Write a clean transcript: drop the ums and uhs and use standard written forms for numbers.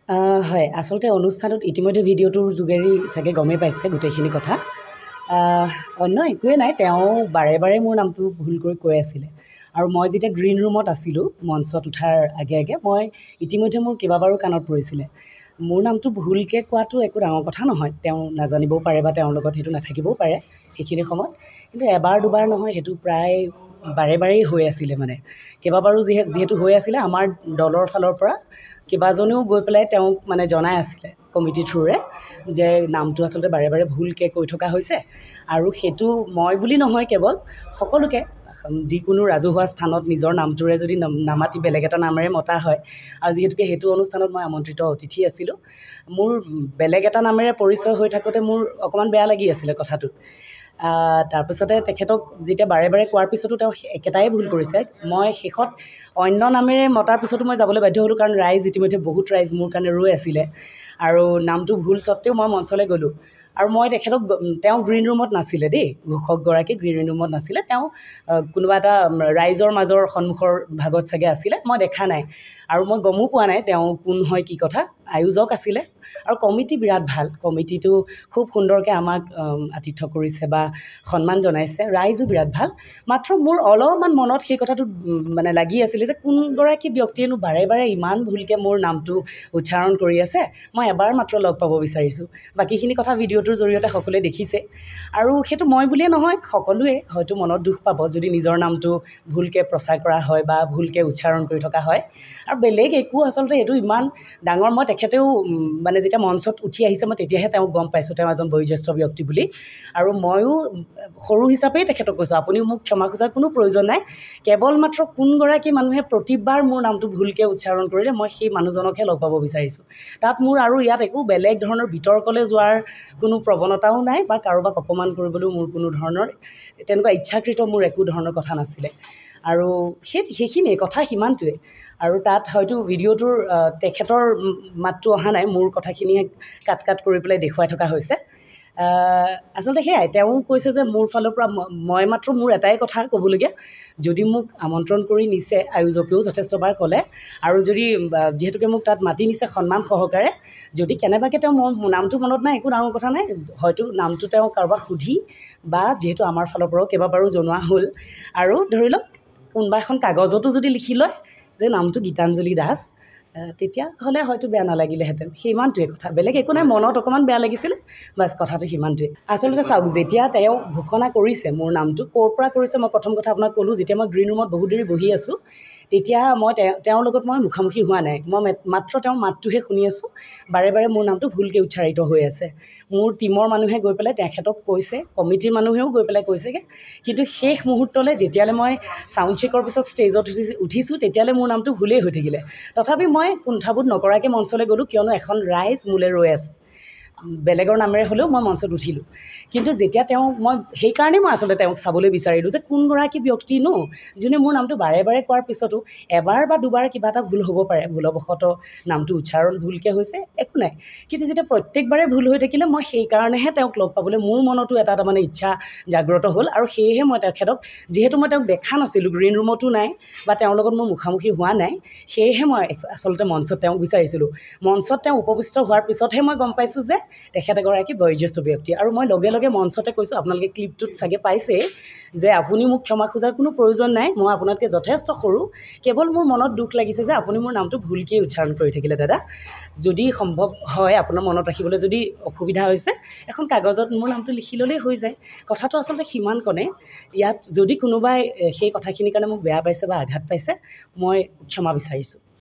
হয় আচলতে অনুষ্ঠানত ইতিমধ্যে ভিডিঅ'টোৰ যোগেদি চাগে গমেই পাইছে গোটেইখিনি কথা অন্য একোৱে নাই তেওঁ বাৰে বাৰে মোৰ নামটো ভুল কৰি কৈ আছিলে আৰু মই যেতিয়া গ্ৰীণ ৰুমত আছিলোঁ মঞ্চত উঠাৰ আগে আগে মই ইতিমধ্যে মোৰ কেইবাবাৰো কাণত পৰিছিলে মোৰ নামটো ভুলকৈ কোৱাটো একো ডাঙৰ কথা নহয় তেওঁ নাজানিবও পাৰে বা তেওঁৰ লগত সেইটো নাথাকিবও পাৰে সেইখিনি সময়ত কিন্তু এবাৰ দুবাৰ নহয় সেইটো প্ৰায় বাৰে বাৰেই হৈ আছিলে মানে কেইবাবাৰো যিহেতু হৈ আছিলে আমাৰ দলৰ ফালৰ পৰা কেইবাজনেও গৈ পেলাই তেওঁক মানে জনাই আছিলে কমিটি থ্ৰুৰে যে নামটো আচলতে বাৰে বাৰে ভুলকৈ কৈ থকা হৈছে আৰু সেইটো মই বুলি নহয় কেৱল সকলোকে যিকোনো ৰাজহুৱা স্থানত নিজৰ নামটোৰে যদি নামাতি বেলেগ এটা নামেৰে মতা হয় আৰু যিহেতুকে সেইটো অনুষ্ঠানত মই আমন্ত্ৰিত অতিথি আছিলোঁ মোৰ বেলেগ এটা নামেৰে পৰিচয় হৈ থাকোঁতে মোৰ অকণমান বেয়া লাগি আছিলে কথাটোত তাৰপিছতে তেখেতক যেতিয়া বাৰে বাৰে কোৱাৰ পিছতো তেওঁ একেটাই ভুল কৰিছে মই শেষত অন্য নামেৰে মতাৰ পিছতো মই যাবলৈ বাধ্য হ'লোঁ কাৰণ ৰাইজ ইতিমধ্যে বহুত ৰাইজ মোৰ কাৰণে ৰৈ আছিলে আৰু নামটো ভুল স্বত্তেও মই মঞ্চলৈ গ'লোঁ আৰু মই তেখেতক তেওঁ গ্ৰীণ ৰুমত নাছিলে দেই ঘোষকগৰাকী গ্ৰীণ ৰুমত নাছিলে তেওঁ কোনোবা এটা ৰাইজৰ মাজৰ সন্মুখৰ ভাগত চাগে আছিলে মই দেখা নাই আৰু মই গমো পোৱা নাই তেওঁ কোন হয় কি কথা আয়োজক আছিলে আৰু কমিটি বিৰাট ভাল কমিটিটো খুব সুন্দৰকৈ আমাক আতিথ্য কৰিছে বা সন্মান জনাইছে ৰাইজো বিৰাট ভাল মাত্ৰ মোৰ অলপমান মনত সেই কথাটো মানে লাগি আছিলে যে কোনগৰাকী ব্যক্তিয়েনো বাৰে বাৰে ইমান ভুলকৈ মোৰ নামটো উচ্চাৰণ কৰি আছে মই এবাৰ মাত্ৰ লগ পাব বিচাৰিছোঁ বাকীখিনি কথা ভিডিঅ'টোৰ জৰিয়তে সকলোৱে দেখিছে আৰু সেইটো মই বুলিয়ে নহয় সকলোৱে হয়তো মনত দুখ পাব যদি নিজৰ নামটো ভুলকৈ প্ৰচাৰ কৰা হয় বা ভুলকৈ উচ্চাৰণ কৰি থকা হয় আৰু বেলেগ একো আচলতে এইটো ইমান ডাঙৰ মই তেখেতেও মানে যেতিয়া মঞ্চত উঠি আহিছে মই তেতিয়াহে তেওঁক গম পাইছোঁ তেওঁ এজন বয়োজ্যেষ্ঠ ব্যক্তি বুলি আৰু ময়ো সৰু হিচাপেই তেখেতক কৈছোঁ আপুনিও মোক ক্ষমা খোজাৰ কোনো প্ৰয়োজন নাই কেৱল মাত্ৰ কোনগৰাকী মানুহে প্ৰতিবাৰ মোৰ নামটো ভুলকৈ উচ্চাৰণ কৰিলে মই সেই মানুহজনকহে লগ পাব বিচাৰিছোঁ তাত মোৰ আৰু ইয়াত একো বেলেগ ধৰণৰ বিতৰ্কলৈ যোৱাৰ কোনো প্ৰৱণতাও নাই বা কাৰোবাক অপমান কৰিবলৈও মোৰ কোনো ধৰণৰ তেনেকুৱা ইচ্ছাকৃত মোৰ একো ধৰণৰ কথা নাছিলে আৰু সেইখিনিয়ে কথা সিমানটোৱে আৰু তাত হয়তো ভিডিঅ'টোৰ তেখেতৰ মাতটো অহা নাই মোৰ কথাখিনিয়ে কাট কৰি পেলাই দেখুৱাই থকা হৈছে আচলতে সেয়াই তেওঁ কৈছে যে মোৰ ফালৰ পৰা মই মাত্ৰ মোৰ এটাই কথা ক'বলগীয়া যদি মোক আমন্ত্ৰণ কৰি নিছে আয়োজকেও যথেষ্টবাৰ ক'লে আৰু যদি যিহেতুকে মোক তাত মাতি নিছে সন্মান সহকাৰে যদি কেনেবাকৈ তেওঁ মোৰ নামটো মনত নাই একো ডাঙৰ কথা নাই হয়তো নামটো তেওঁ কাৰোবাক সুধি বা যিহেতু আমাৰ ফালৰ পৰাও কেইবাবাৰো জনোৱা হ'ল আৰু ধৰি লওক কোনোবা এখন কাগজতো যদি লিখি লয় যে নামটো গীতাঞ্জলি দাস তেতিয়াহ'লে হয়তো বেয়া নালাগিলেহেঁতেন সিমানটোৱে কথা বেলেগ একো নাই মনত অকণমান বেয়া লাগিছিল বাছ কথাটো সিমানটোৱে আচলতে চাওক যেতিয়া তেওঁ ঘোষণা কৰিছে মোৰ নামটো ক'ৰ পৰা কৰিছে মই প্ৰথম কথা আপোনাক ক'লোঁ যেতিয়া মই গ্ৰীণ ৰুমত বহু দেৰি বহি আছোঁ তেতিয়া মই তেওঁৰ লগত মই মুখামুখি হোৱা নাই মই মাত্ৰ তেওঁৰ মাতটোহে শুনি আছোঁ বাৰে বাৰে মোৰ নামটো ভুলকৈ উচ্চাৰিত হৈ আছে মোৰ টীমৰ মানুহে গৈ পেলাই তেখেতক কৈছে কমিটিৰ মানুহেও গৈ পেলাই কৈছেগৈ কিন্তু শেষ মুহূৰ্তলৈ যেতিয়ালৈ মই ছাউণ্ড চেকৰ পিছত ষ্টেজত উঠিছোঁ তেতিয়ালৈ মোৰ নামটো ভুলেই হৈ থাকিলে তথাপি মই কুণ্ঠাবোধ নকৰাকৈ মঞ্চলৈ গ'লোঁ কিয়নো এখন ৰাইজ মোলৈ ৰৈ আছে বেলেগৰ নামেৰে হ'লেও মই মঞ্চত উঠিলোঁ কিন্তু যেতিয়া মই সেইকাৰণেই মই আচলতে তেওঁক চাবলৈ বিচাৰিলোঁ যে কোনগৰাকী ব্যক্তিনো যোনে মোৰ নামটো বাৰে বাৰে কোৱাৰ পিছতো এবাৰ বা দুবাৰ কিবা এটা ভুল হ'ব পাৰে ভুলবশতঃ নামটো উচ্চাৰণ ভুলকৈ হৈছে একো নাই কিন্তু যেতিয়া প্ৰত্যেকবাৰে ভুল হৈ থাকিলে মই সেইকাৰণেহে তেওঁক লগ পাবলৈ মোৰ মনতো এটা মানে ইচ্ছা জাগ্ৰত হ'ল আৰু সেয়েহে মই তেখেতক যিহেতু মই তেওঁক দেখা নাছিলোঁ গ্ৰীণ ৰুমতো নাই বা তেওঁৰ লগত মোৰ মুখামুখি হোৱা নাই সেয়েহে মই আচলতে মঞ্চত তেওঁক বিচাৰিছিলোঁ মঞ্চত তেওঁ উপবিষ্ট হোৱাৰ পিছতহে মই গম পাইছোঁ যে তেখেত এগৰাকী বয়োজ্যেষ্ঠ ব্যক্তি আৰু মই লগে লগে মঞ্চতে কৈছোঁ আপোনালোকে ক্লিপটোত চাগে পাইছেই যে আপুনি মোক ক্ষমা খোজাৰ কোনো প্ৰয়োজন নাই মই আপোনাতকৈ যথেষ্ট সৰু কেৱল মোৰ মনত দুখ লাগিছে যে আপুনি মোৰ নামটো ভুলকৈ উচ্চাৰণ কৰি থাকিলে দাদা যদি সম্ভৱ হয় আপোনাৰ মনত ৰাখিবলৈ যদি অসুবিধা হৈছে এখন কাগজত মোৰ নামটো লিখি ল'লেই হৈ যায় কথাটো আচলতে সিমানকণে ইয়াত যদি কোনোবাই সেই কথাখিনিৰ কাৰণে মোক বেয়া পাইছে বা আঘাত পাইছে মই ক্ষমা বিচাৰিছোঁ